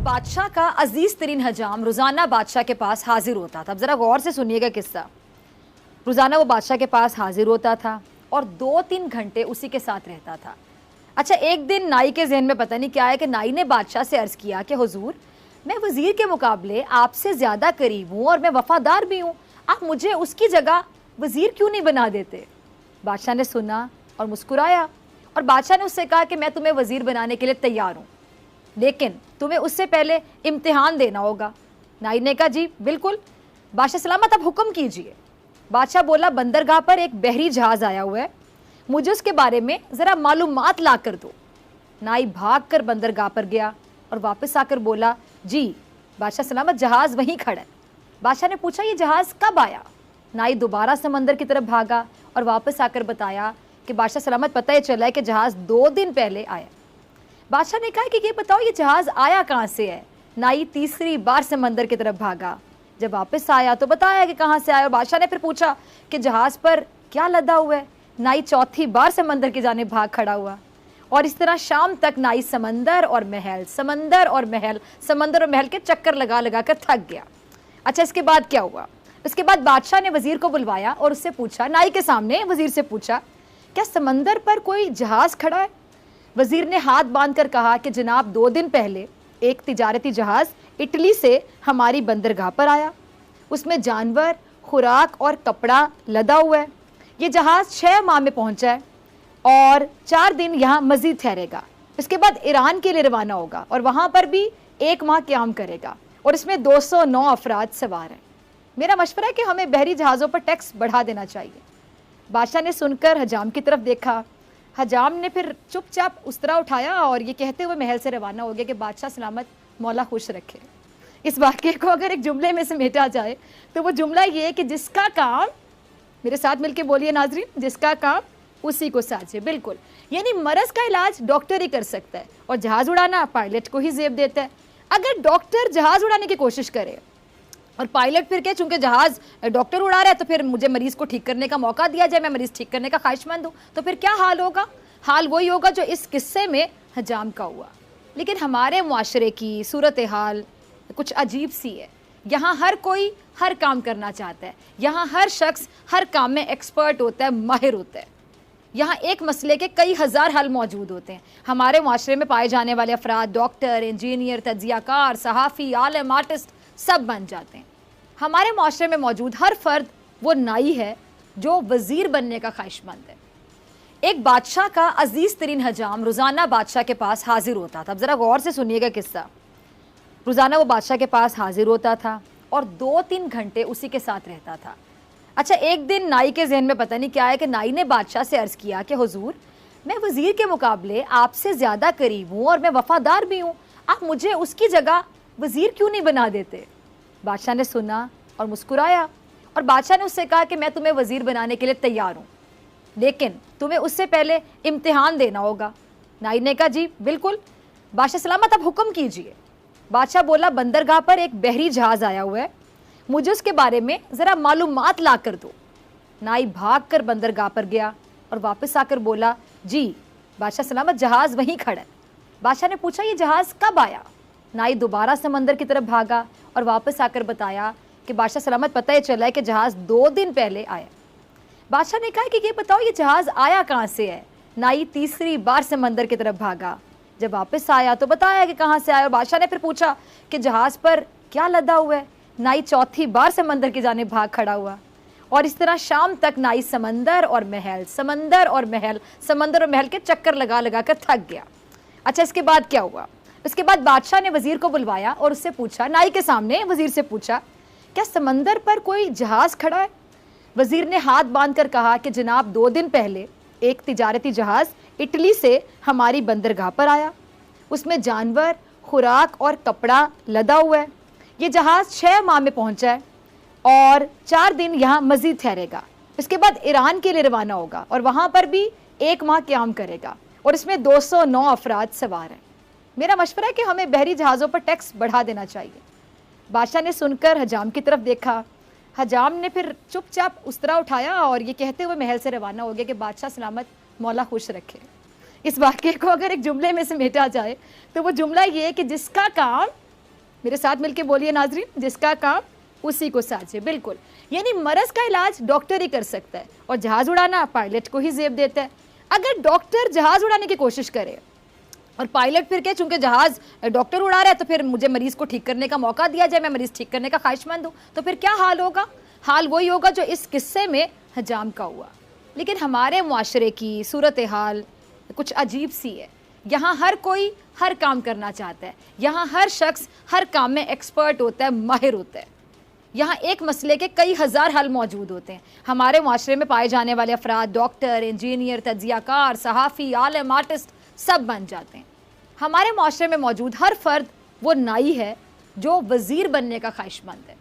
बादशाह का अजीज तरीन हजाम रोजाना बादशाह के पास हाजिर होता था। अब जरा गौर से सुनिएगा किस्सा। रोजाना वो बादशाह के पास हाजिर होता था और 2-3 घंटे उसी के साथ रहता था। अच्छा, एक दिन नाई के जहन में पता नहीं क्या है कि नाई ने बादशाह से अर्ज किया कि हुजूर, मैं वजीर के मुकाबले आपसे ज्यादा करीब हूँ और मैं वफादार भी हूँ, आप मुझे उसकी जगह वजीर क्यों नहीं बना देते। बादशाह ने सुना और मुस्कुराया और बादशाह ने उससे कहा कि मैं तुम्हें वजीर बनाने के लिए तैयार हूँ, लेकिन तुम्हें उससे पहले इम्तिहान देना होगा। नाई ने कहा जी बिल्कुल बादशाह सलामत, अब हुक्म कीजिए। बादशाह बोला, बंदरगाह पर एक बहरी जहाज आया हुआ है, मुझे उसके बारे में ज़रा मालूमात ला कर दो। नाई भाग कर बंदरगाह पर गया और वापस आकर बोला, जी बादशाह सलामत, जहाज़ वहीं खड़ा है। बादशाह ने पूछा, ये जहाज़ कब आया। नाई दोबारा समंदर की तरफ भागा और वापस आकर बताया कि बादशाह सलामत, पता ही चला है कि जहाज़ 2 दिन पहले आया। बादशाह ने कहा कि ये बताओ ये जहाज़ आया कहाँ से है। नाई तीसरी बार समंदर की तरफ भागा। जब वापस आया तो बताया कि कहाँ से आया। और बादशाह ने फिर पूछा कि जहाज़ पर क्या लदा हुआ है। नाई चौथी बार समंदर की जानिब भाग खड़ा हुआ और इस तरह शाम तक नाई समंदर और महल, समंदर और महल, समंदर और महल के चक्कर लगा लगा कर थक गया। अच्छा, इसके बाद क्या हुआ। इसके बाद बादशाह ने वजीर को बुलवाया और उससे पूछा, नाई के सामने वजीर से पूछा, क्या समंदर पर कोई जहाज़ खड़ा है। वजीर ने हाथ बांध कर कहा कि जनाब, 2 दिन पहले एक तिजारती जहाज़ इटली से हमारी बंदरगाह पर आया, उसमें जानवर, खुराक और कपड़ा लदा हुआ है। ये जहाज़ 6 माह में पहुंचा है और 4 दिन यहाँ मजीद ठहरेगा। इसके बाद ईरान के लिए रवाना होगा और वहाँ पर भी 1 माह क़याम करेगा और इसमें 209 अफराद सवार हैं। मेरा मशवरा है कि हमें बहरी जहाज़ों पर टैक्स बढ़ा देना चाहिए। बादशाह ने सुनकर हजाम की तरफ देखा। हजाम ने फिर चुपचाप उस्तरा उठाया और ये कहते हुए महल से रवाना हो गया कि बादशाह सलामत, मौला खुश रखे। इस वाक़े को अगर एक जुमले में समेटा जाए तो वो जुमला ये है कि जिसका काम, मेरे साथ मिलके बोलिए नाजरीन, जिसका काम उसी को साझे। बिल्कुल, यानी मरज़ का इलाज डॉक्टर ही कर सकता है और जहाज़ उड़ाना पायलट को ही जेब देता है। अगर डॉक्टर जहाज़ उड़ाने की कोशिश करे और पायलट फिर कहे चूंकि जहाज़ डॉक्टर उड़ा रहा है तो फिर मुझे मरीज़ को ठीक करने का मौका दिया जाए, मैं मरीज़ ठीक करने का ख्वाहिशमंद हूँ, तो फिर क्या हाल होगा। हाल वही होगा जो इस किस्से में हजाम का हुआ। लेकिन हमारे मुआशरे की सूरत हाल कुछ अजीब सी है। यहाँ हर कोई हर काम करना चाहता है, यहाँ हर शख्स हर काम में एक्सपर्ट होता है, माहिर होता है। यहाँ एक मसले के कई हज़ार हल मौजूद होते हैं। हमारे मुआशरे में पाए जाने वाले अफराद डॉक्टर, इंजीनियर, तज्ज़ियाकार, सहाफ़ी, आलिम, आर्टिस्ट सब बन जाते हैं। हमारे मुआशरे में मौजूद हर फर्द वो नाई है जो वज़ीर बनने का ख्वाहिशमंद है। एक बादशाह का अजीज़ तरीन हजाम रोज़ाना बादशाह के पास हाजिर होता था। अब ज़रा गौर से सुनिएगा किस्सा। रोज़ाना वो बादशाह के पास हाजिर होता था और 2-3 घंटे उसी के साथ रहता था। अच्छा, एक दिन नाई के जहन में पता नहीं क्या है कि नाई ने बादशाह से अर्ज़ किया कि हुजूर, मैं वज़ीर के मुकाबले आपसे ज़्यादा करीब हूँ और मैं वफादार भी हूँ, आप मुझे उसकी जगह वज़ीर क्यों नहीं बना देते। बादशाह ने सुना और मुस्कुराया और बादशाह ने उससे कहा कि मैं तुम्हें वज़ीर बनाने के लिए तैयार हूँ, लेकिन तुम्हें उससे पहले इम्तिहान देना होगा। नाई ने कहा जी बिल्कुल बादशाह सलामत, अब हुक्म कीजिए। बादशाह बोला, बंदरगाह पर एक बहरी जहाज़ आया हुआ है, मुझे उसके बारे में ज़रा मालूमात ला कर दो। नाई भाग कर बंदरगाह पर गया और वापस आकर बोला, जी बादशाह सलामत, जहाज़ वहीं खड़ा है। बादशाह ने पूछा, ये जहाज़ कब आया। नाई दोबारा समंदर की तरफ भागा और वापस आकर बताया कि बादशाह सलामत, पता ही चला है कि जहाज़ 2 दिन पहले आया। बादशाह ने कहा कि ये बताओ ये जहाज़ आया कहाँ से है। नाई तीसरी बार समंदर की तरफ भागा। जब वापस आया तो बताया कि कहाँ से आया। और बादशाह ने फिर पूछा कि जहाज़ पर क्या लदा हुआ है। नाई चौथी बार समंदर की जानिब भाग खड़ा हुआ और इस तरह शाम तक नाई समंदर और महल, समंदर और महल, समंदर और महल के चक्कर लगा लगा कर थक गया। अच्छा, इसके बाद क्या हुआ। इसके बाद बादशाह ने वजीर को बुलवाया और उससे पूछा, नाई के सामने वजीर से पूछा, क्या समंदर पर कोई जहाज़ खड़ा है। वजीर ने हाथ बांध कर कहा कि जनाब, 2 दिन पहले एक तिजारती जहाज़ इटली से हमारी बंदरगाह पर आया, उसमें जानवर, खुराक और कपड़ा लदा हुआ है। ये जहाज़ 6 माह में पहुंचा है और 4 दिन यहाँ मजीद ठहरेगा। इसके बाद ईरान के लिए रवाना होगा और वहाँ पर भी 1 माह क़याम करेगा और इसमें 209 अफराद सवार हैं। मेरा मशवरा है कि हमें बहरी जहाज़ों पर टैक्स बढ़ा देना चाहिए। बादशाह ने सुनकर हजाम की तरफ देखा। हजाम ने फिर चुपचाप उस्तरा उठाया और ये कहते हुए महल से रवाना हो गया कि बादशाह सलामत, मौला खुश रखे। इस वाक़े को अगर एक जुमले में समेटा जाए तो वो जुमला ये है कि जिसका काम मेरे साथ मिलके बोलिए नाजरीन, जिसका काम उसी को साझे। बिल्कुल, यानी मरज का इलाज डॉक्टर ही कर सकता है और जहाज उड़ाना पायलट को ही जेब देता है। अगर डॉक्टर जहाज उड़ाने की कोशिश करे और पायलट फिर के चूंकि जहाज डॉक्टर उड़ा रहा है तो फिर मुझे मरीज को ठीक करने का मौका दिया जाए, मैं मरीज ठीक करने का ख्वाहिशमंद हूँ, तो फिर क्या हाल होगा? हाल वही होगा जो इस किस्से में हजाम का हुआ। लेकिन हमारे मुआशरे की सूरत हाल कुछ अजीब सी है। यहाँ हर कोई हर काम करना चाहता है, यहाँ हर शख्स हर काम में एक्सपर्ट होता है, माहिर होता है। यहाँ एक मसले के कई हज़ार हल मौजूद होते हैं। हमारे माशरे में पाए जाने वाले अफराद डॉक्टर, इंजीनियर, तज्जियाकार, सहाफ़ी, आलम, आर्टिस्ट सब बन जाते हैं। हमारे माशरे में मौजूद हर फर्द वो नाई है जो वज़ीर बनने का ख्वाहिशमंद है।